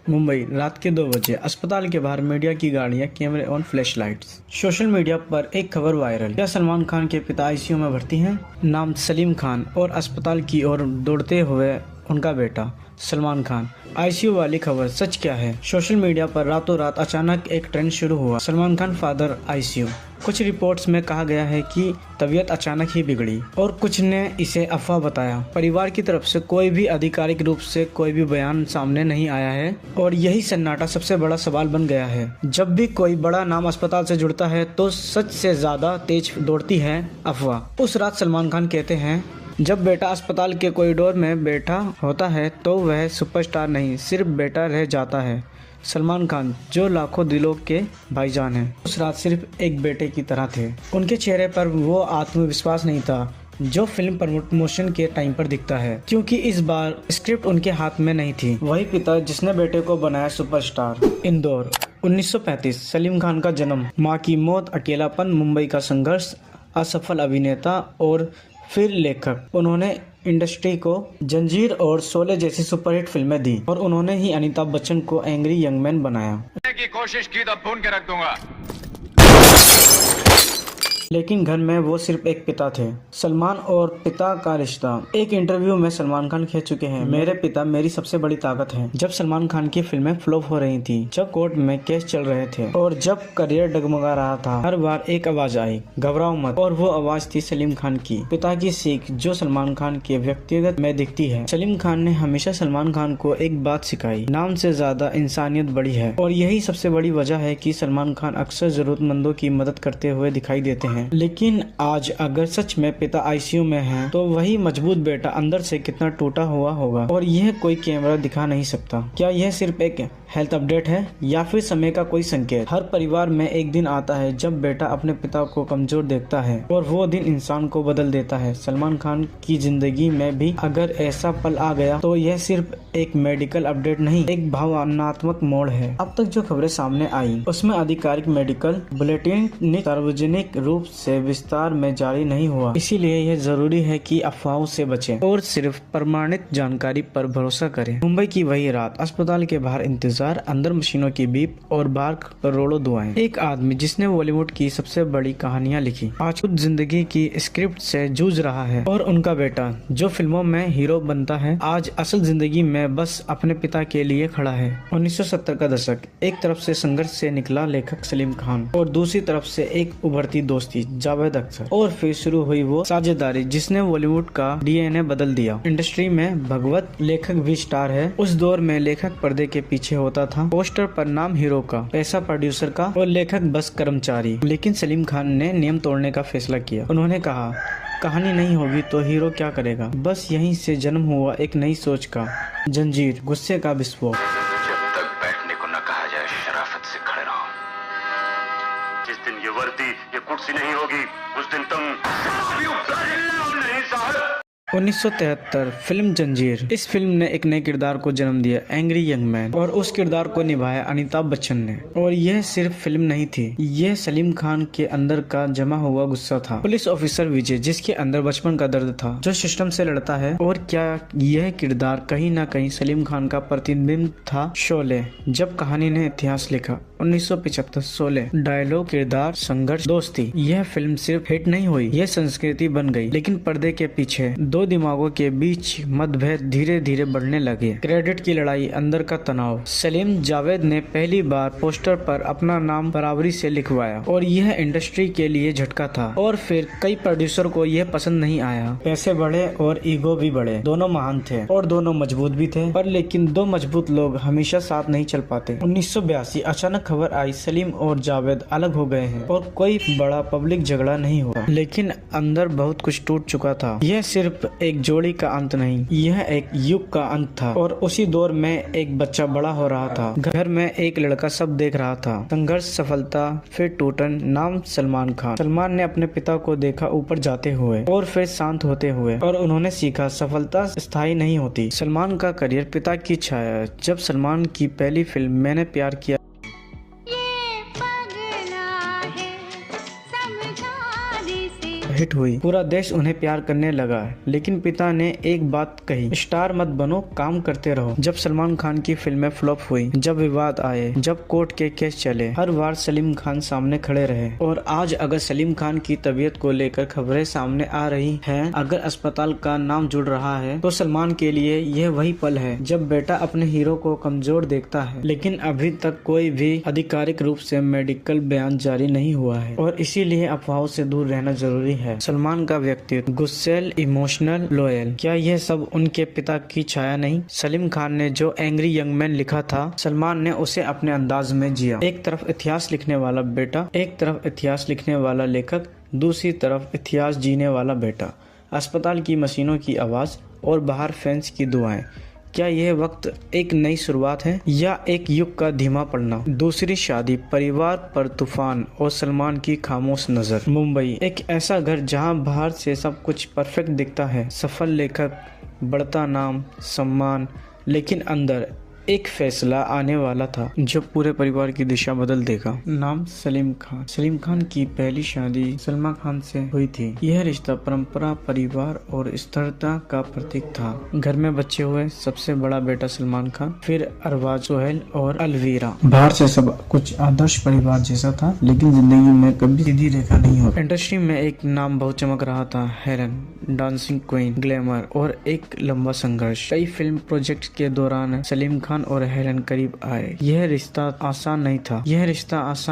मुंबई, रात के 2 बजे। अस्पताल के बाहर मीडिया की गाड़ियां, कैमरे और फ्लैश लाइट्स। सोशल मीडिया पर एक खबर वायरल। क्या सलमान खान के पिता आईसीयू में भर्ती हैं? नाम सलीम खान और अस्पताल की ओर दौड़ते हुए उनका बेटा सलमान खान। आईसीयू वाली खबर सच क्या है? सोशल मीडिया पर रातों रात अचानक एक ट्रेंड शुरू हुआ, सलमान खान फादर आईसीयू। कुछ रिपोर्ट्स में कहा गया है कि तबीयत अचानक ही बिगड़ी और कुछ ने इसे अफवाह बताया। परिवार की तरफ से कोई भी आधिकारिक रूप से कोई भी बयान सामने नहीं आया है और यही सन्नाटा सबसे बड़ा सवाल बन गया है। जब भी कोई बड़ा नाम अस्पताल से जुड़ता है तो सच से ज्यादा तेज दौड़ती है अफवाह। उस रात सलमान खान कहते हैं, जब बेटा अस्पताल के कॉरिडोर में बैठा होता है तो वह सुपरस्टार नहीं, सिर्फ बेटा रह जाता है। सलमान खान जो लाखों दिलों के भाईजान हैं, उस रात सिर्फ एक बेटे की तरह थे। उनके चेहरे पर वो आत्मविश्वास नहीं था जो फिल्म प्रमोशन के टाइम पर दिखता है, क्योंकि इस बार स्क्रिप्ट उनके हाथ में नहीं थी। वही पिता जिसने बेटे को बनाया सुपरस्टार। इंदौर, 1935। सलीम खान का जन्म, माँ की मौत, अकेलापन, मुंबई का संघर्ष, असफल अभिनेता और फिर लेखक। उन्होंने इंडस्ट्री को जंजीर और शोले जैसी सुपरहिट फिल्में दी और उन्होंने ही अमिताभ बच्चन को एंग्री यंग मैन बनाया। की कोशिश की तो भून के रख दूंगा। लेकिन घर में वो सिर्फ एक पिता थे। सलमान और पिता का रिश्ता। एक इंटरव्यू में सलमान खान कह चुके हैं, मेरे पिता मेरी सबसे बड़ी ताकत है। जब सलमान खान की फिल्में फ्लॉप हो रही थी, जब कोर्ट में केस चल रहे थे और जब करियर डगमगा रहा था, हर बार एक आवाज आई, घबराओ मत। और वो आवाज थी सलीम खान की, पिता की सीख जो सलमान खान के व्यक्तिगत में दिखती है। सलीम खान ने हमेशा सलमान खान को एक बात सिखाई, नाम से ज्यादा इंसानियत बड़ी है। और यही सबसे बड़ी वजह है कि सलमान खान अक्सर जरूरतमंदों की मदद करते हुए दिखाई देते हैं। लेकिन आज अगर सच में पिता आईसीयू में है तो वही मजबूत बेटा अंदर से कितना टूटा हुआ होगा, और यह कोई कैमरा दिखा नहीं सकता। क्या यह सिर्फ एक हेल्थ अपडेट है या फिर समय का कोई संकेत? हर परिवार में एक दिन आता है जब बेटा अपने पिता को कमजोर देखता है और वो दिन इंसान को बदल देता है। सलमान खान की जिंदगी में भी अगर ऐसा पल आ गया तो यह सिर्फ एक मेडिकल अपडेट नहीं, एक भावनात्मक मोड़ है। अब तक जो खबरें सामने आई उसमें आधिकारिक मेडिकल बुलेटिन सार्वजनिक रूप से विस्तार में जारी नहीं हुआ, इसीलिए यह जरूरी है कि अफवाहों से बचें और सिर्फ प्रमाणित जानकारी पर भरोसा करें। मुंबई की वही रात, अस्पताल के बाहर इंतजार, अंदर मशीनों की बीप और बाहर करोड़ों दुआएं। एक आदमी जिसने बॉलीवुड की सबसे बड़ी कहानियां लिखी, आज खुद जिंदगी की स्क्रिप्ट से जूझ रहा है। और उनका बेटा जो फिल्मों में हीरो बनता है, आज असल जिंदगी में बस अपने पिता के लिए खड़ा है। 1970 का दशक, एक तरफ से संघर्ष से निकला लेखक सलीम खान और दूसरी तरफ से एक उभरती दोस्ती जावेद अख्तर, और फिर शुरू हुई वो साझेदारी जिसने बॉलीवुड का डीएनए बदल दिया। इंडस्ट्री में भगवत लेखक भी स्टार है। उस दौर में लेखक पर्दे के पीछे होता था, पोस्टर पर नाम हीरो का, पैसा प्रोड्यूसर का और लेखक बस कर्मचारी। लेकिन सलीम खान ने नियम तोड़ने का फैसला किया। उन्होंने कहा, कहानी नहीं होगी तो हीरो क्या करेगा। बस यहीं से जन्म हुआ एक नई सोच का। जंजीर, गुस्से का विस्फोट। जब तक बैठने को न कहा जाए शराफत से खड़े रहो। जिस दिन ये वर्दी ये कुर्सी नहीं होगी उस दिन तुम नहीं साहब। 1973 फिल्म जंजीर। इस फिल्म ने एक नए किरदार को जन्म दिया, एंग्री यंग मैन, और उस किरदार को निभाया अमिताभ बच्चन ने। और यह सिर्फ फिल्म नहीं थी, यह सलीम खान के अंदर का जमा हुआ गुस्सा था। पुलिस ऑफिसर विजय जिसके अंदर बचपन का दर्द था, जो सिस्टम से लड़ता है। और क्या यह किरदार कहीं न कहीं सलीम खान का प्रतिबिंब था? शोले, जब कहानी ने इतिहास लिखा। 1975 शोले, डायलॉग, किरदार, संघर्ष, दोस्ती। यह फिल्म सिर्फ हिट नहीं हुई, यह संस्कृति बन गई। लेकिन पर्दे के पीछे दो दिमागों के बीच मतभेद धीरे धीरे बढ़ने लगे। क्रेडिट की लड़ाई, अंदर का तनाव। सलीम जावेद ने पहली बार पोस्टर पर अपना नाम बराबरी से लिखवाया और यह इंडस्ट्री के लिए झटका था। और फिर कई प्रोड्यूसर को यह पसंद नहीं आया। पैसे बढ़े और ईगो भी बढ़े। दोनों महान थे और दोनों मजबूत भी थे, पर लेकिन दो मजबूत लोग हमेशा साथ नहीं चल पाते। 1982 अचानक खबर आई, सलीम और जावेद अलग हो गए हैं और कोई बड़ा पब्लिक झगड़ा नहीं हुआ, लेकिन अंदर बहुत कुछ टूट चुका था। यह सिर्फ एक जोड़ी का अंत नहीं, यह एक युग का अंत था। और उसी दौर में एक बच्चा बड़ा हो रहा था, घर में एक लड़का सब देख रहा था। संघर्ष, सफलता, फिर टूटन। नाम सलमान खान। सलमान ने अपने पिता को देखा ऊपर जाते हुए और फिर शांत होते हुए, और उन्होंने सीखा सफलता स्थायी नहीं होती। सलमान का करियर पिता की छाया। जब सलमान की पहली फिल्म मैंने प्यार किया हिट हुई, पूरा देश उन्हें प्यार करने लगा। लेकिन पिता ने एक बात कही, स्टार मत बनो, काम करते रहो। जब सलमान खान की फिल्में फ्लॉप हुई, जब विवाद आए, जब कोर्ट के केस चले, हर बार सलीम खान सामने खड़े रहे। और आज अगर सलीम खान की तबीयत को लेकर खबरें सामने आ रही हैं, अगर अस्पताल का नाम जुड़ रहा है, तो सलमान के लिए यह वही पल है जब बेटा अपने हीरो को कमजोर देखता है। लेकिन अभी तक कोई भी आधिकारिक रूप से मेडिकल बयान जारी नहीं हुआ है और इसीलिए अफवाहों से दूर रहना जरूरी है। सलमान का व्यक्तित्व गुस्सैल, इमोशनल, लॉयल, क्या यह सब उनके पिता की छाया नहीं? सलीम खान ने जो एंग्री यंग मैन लिखा था, सलमान ने उसे अपने अंदाज में जिया। एक तरफ इतिहास लिखने वाला बेटा, एक तरफ इतिहास लिखने वाला लेखक, दूसरी तरफ इतिहास जीने वाला बेटा। अस्पताल की मशीनों की आवाज और बाहर फैंस की दुआएं। क्या यह वक्त एक नई शुरुआत है या एक युग का धीमा पड़ना? दूसरी शादी, परिवार पर तूफान और सलमान की खामोश नजर। मुंबई, एक ऐसा घर जहां बाहर से सब कुछ परफेक्ट दिखता है, सफल लेखक, बढ़ता नाम, सम्मान, लेकिन अंदर एक फैसला आने वाला था जो पूरे परिवार की दिशा बदल देगा। नाम सलीम खान। सलीम खान की पहली शादी सलमा खान से हुई थी। यह रिश्ता परंपरा, परिवार और स्थिरता का प्रतीक था। घर में बच्चे हुए, सबसे बड़ा बेटा सलमान खान, फिर अरबाज, सोहेल और अलवीरा। बाहर से सब कुछ आदर्श परिवार जैसा था, लेकिन जिंदगी में कभी सीधी रेखा नहीं होती। इंडस्ट्री में एक नाम बहुत चमक रहा था, हेलन, डांसिंग क्वीन, ग्लैमर और एक लंबा संघर्ष। कई फिल्म प्रोजेक्ट के दौरान सलीम खान और हेलन करीब आए। यह रिश्ता आसान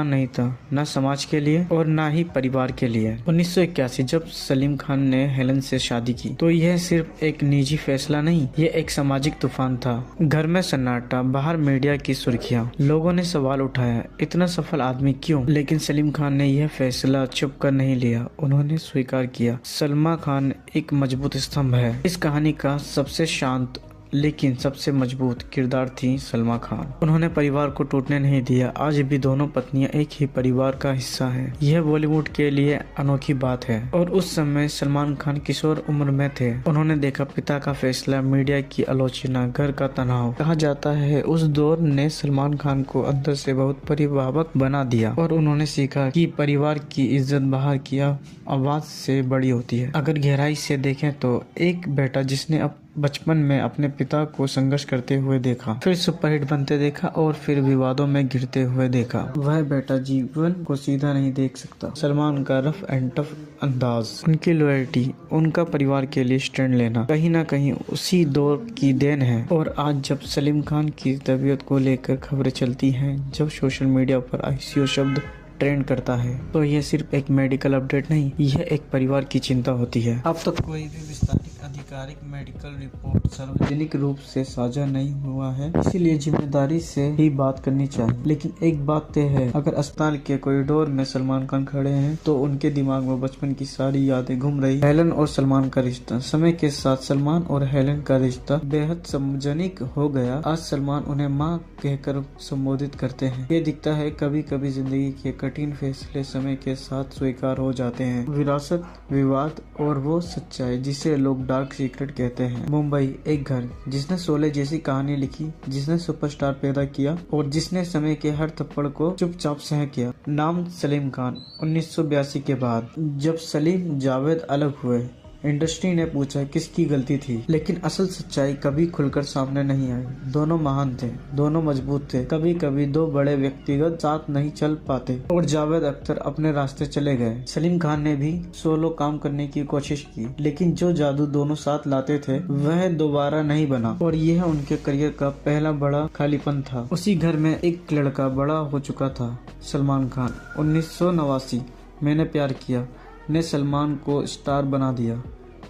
नहीं था, न समाज के लिए और न ही परिवार के लिए। 1981 जब सलीम खान ने हेलन से शादी की, तो यह सिर्फ एक निजी फैसला नहीं, यह एक सामाजिक तूफान था। घर में सन्नाटा, बाहर मीडिया की सुर्खियां, लोगों ने सवाल उठाया, इतना सफल आदमी क्यों? लेकिन सलीम खान ने यह फैसला चुप कर नहीं लिया, उन्होंने स्वीकार किया। सलमा खान एक मजबूत स्तंभ है। इस कहानी का सबसे शांत लेकिन सबसे मजबूत किरदार थी सलमा खान। उन्होंने परिवार को टूटने नहीं दिया। आज भी दोनों पत्नियां एक ही परिवार का हिस्सा हैं। यह बॉलीवुड के लिए अनोखी बात है। और उस समय सलमान खान किशोर उम्र में थे। उन्होंने देखा पिता का फैसला, मीडिया की आलोचना, घर का तनाव। कहा जाता है उस दौर ने सलमान खान को अंदर से बहुत परिभावक बना दिया और उन्होंने सीखा कि परिवार की इज्जत बाहर की आवाज से बड़ी होती है। अगर गहराई से देखें तो एक बेटा जिसने बचपन में अपने पिता को संघर्ष करते हुए देखा, फिर सुपरहिट बनते देखा और फिर विवादों में घिरते हुए देखा, वह बेटा जीवन को सीधा नहीं देख सकता। सलमान का रफ एंड टफ अंदाज, उनकी लॉयल्टी, उनका परिवार के लिए स्टैंड लेना कहीं ना कहीं उसी दौर की देन है। और आज जब सलीम खान की तबीयत को लेकर खबरें चलती हैं, जब सोशल मीडिया पर आईसीयू शब्द ट्रेंड करता है, तो यह सिर्फ एक मेडिकल अपडेट नहीं, यह एक परिवार की चिंता होती है। अब तक कोई भी विस्तारित आधिकारिक मेडिकल रिपोर्ट सार्वजनिक रूप से साझा नहीं हुआ है, इसीलिए जिम्मेदारी से ही बात करनी चाहिए। लेकिन एक बात तय है, अगर अस्पताल के कॉरिडोर में सलमान खान खड़े हैं, तो उनके दिमाग में बचपन की सारी यादें घूम रही। हेलन और सलमान का रिश्ता। समय के साथ सलमान और हेलन का रिश्ता बेहद सार्वजनिक हो गया। आज सलमान उन्हें माँ कहकर संबोधित करते हैं। ये दिखता है कभी कभी जिंदगी के कठिन फैसले समय के साथ स्वीकार हो जाते हैं। विरासत, विवाद और वो सच्चाई जिसे लोग डार्क सीक्रेट कहते हैं। मुंबई, एक घर जिसने शोले जैसी कहानी लिखी, जिसने सुपरस्टार पैदा किया और जिसने समय के हर थप्पड़ को चुपचाप सह किया। नाम सलीम खान। 1982 के बाद जब सलीम जावेद अलग हुए, इंडस्ट्री ने पूछा किसकी गलती थी, लेकिन असल सच्चाई कभी खुलकर सामने नहीं आई। दोनों महान थे, दोनों मजबूत थे। कभी कभी दो बड़े व्यक्तिगत साथ नहीं चल पाते और जावेद अख्तर अपने रास्ते चले गए। सलीम खान ने भी सोलो काम करने की कोशिश की, लेकिन जो जादू दोनों साथ लाते थे वह दोबारा नहीं बना और यह उनके करियर का पहला बड़ा खालीपन था। उसी घर में एक लड़का बड़ा हो चुका था, सलमान खान। 1989 मैंने प्यार किया ने सलमान को स्टार बना दिया,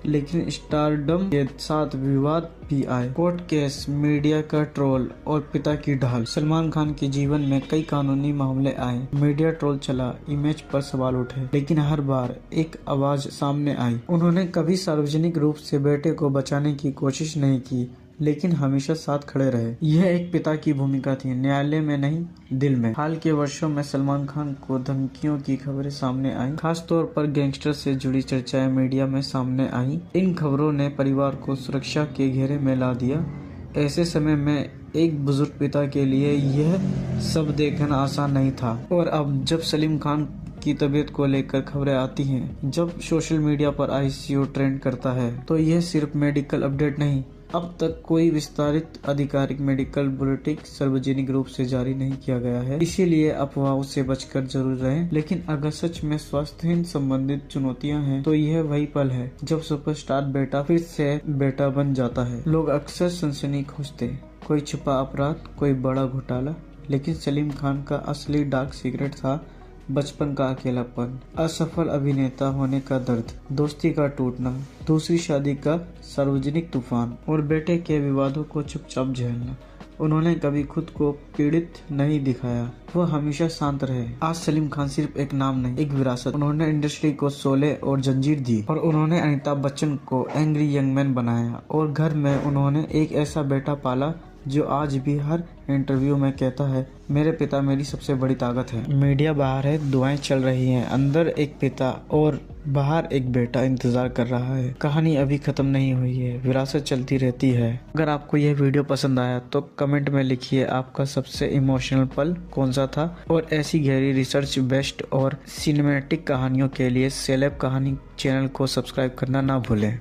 लेकिन स्टारडम के साथ विवाद भी आए। कोर्ट केस, मीडिया का ट्रोल और पिता की ढाल। सलमान खान के जीवन में कई कानूनी मामले आए, मीडिया ट्रोल चला, इमेज पर सवाल उठे, लेकिन हर बार एक आवाज सामने आई। उन्होंने कभी सार्वजनिक रूप से बेटे को बचाने की कोशिश नहीं की, लेकिन हमेशा साथ खड़े रहे। यह एक पिता की भूमिका थी, न्यायालय में नहीं, दिल में। हाल के वर्षों में सलमान खान को धमकियों की खबरें सामने आई, खास तौर पर गैंगस्टर से जुड़ी चर्चाएं मीडिया में सामने आई। इन खबरों ने परिवार को सुरक्षा के घेरे में ला दिया। ऐसे समय में एक बुजुर्ग पिता के लिए यह सब देखना आसान नहीं था। और अब जब सलीम खान की तबीयत को लेकर खबरें आती हैं, जब सोशल मीडिया पर आईसीयू ट्रेंड करता है, तो यह सिर्फ मेडिकल अपडेट नहीं, अब तक कोई विस्तारित आधिकारिक मेडिकल बुलेटिन सार्वजनिक रूप से जारी नहीं किया गया है, इसीलिए अफवाहों से बचकर जरूर रहें। लेकिन अगर सच में स्वास्थ्य संबंधित चुनौतियां हैं, तो यह वही पल है जब सुपरस्टार बेटा फिर से बेटा बन जाता है। लोग अक्सर सनसनी खोजते, कोई छुपा अपराध, कोई बड़ा घोटाला, लेकिन सलीम खान का असली डार्क सीक्रेट था बचपन का अकेलापन, असफल अभिनेता होने का दर्द, दोस्ती का टूटना, दूसरी शादी का सार्वजनिक तूफान और बेटे के विवादों को चुपचाप झेलना। उन्होंने कभी खुद को पीड़ित नहीं दिखाया, वह हमेशा शांत रहे। आज सलीम खान सिर्फ एक नाम नहीं, एक विरासत। उन्होंने इंडस्ट्री को शोले और जंजीर दी, और उन्होंने अमिताभ बच्चन को एंग्री यंग मैन बनाया, और घर में उन्होंने एक ऐसा बेटा पाला जो आज भी हर इंटरव्यू में कहता है, मेरे पिता मेरी सबसे बड़ी ताकत है। मीडिया बाहर है, दुआएं चल रही हैं, अंदर एक पिता और बाहर एक बेटा इंतजार कर रहा है। कहानी अभी खत्म नहीं हुई है, विरासत चलती रहती है। अगर आपको यह वीडियो पसंद आया तो कमेंट में लिखिए आपका सबसे इमोशनल पल कौन सा था, और ऐसी गहरी रिसर्च, बेस्ट और सिनेमैटिक कहानियों के लिए सेलेब कहानी चैनल को सब्सक्राइब करना ना भूलें।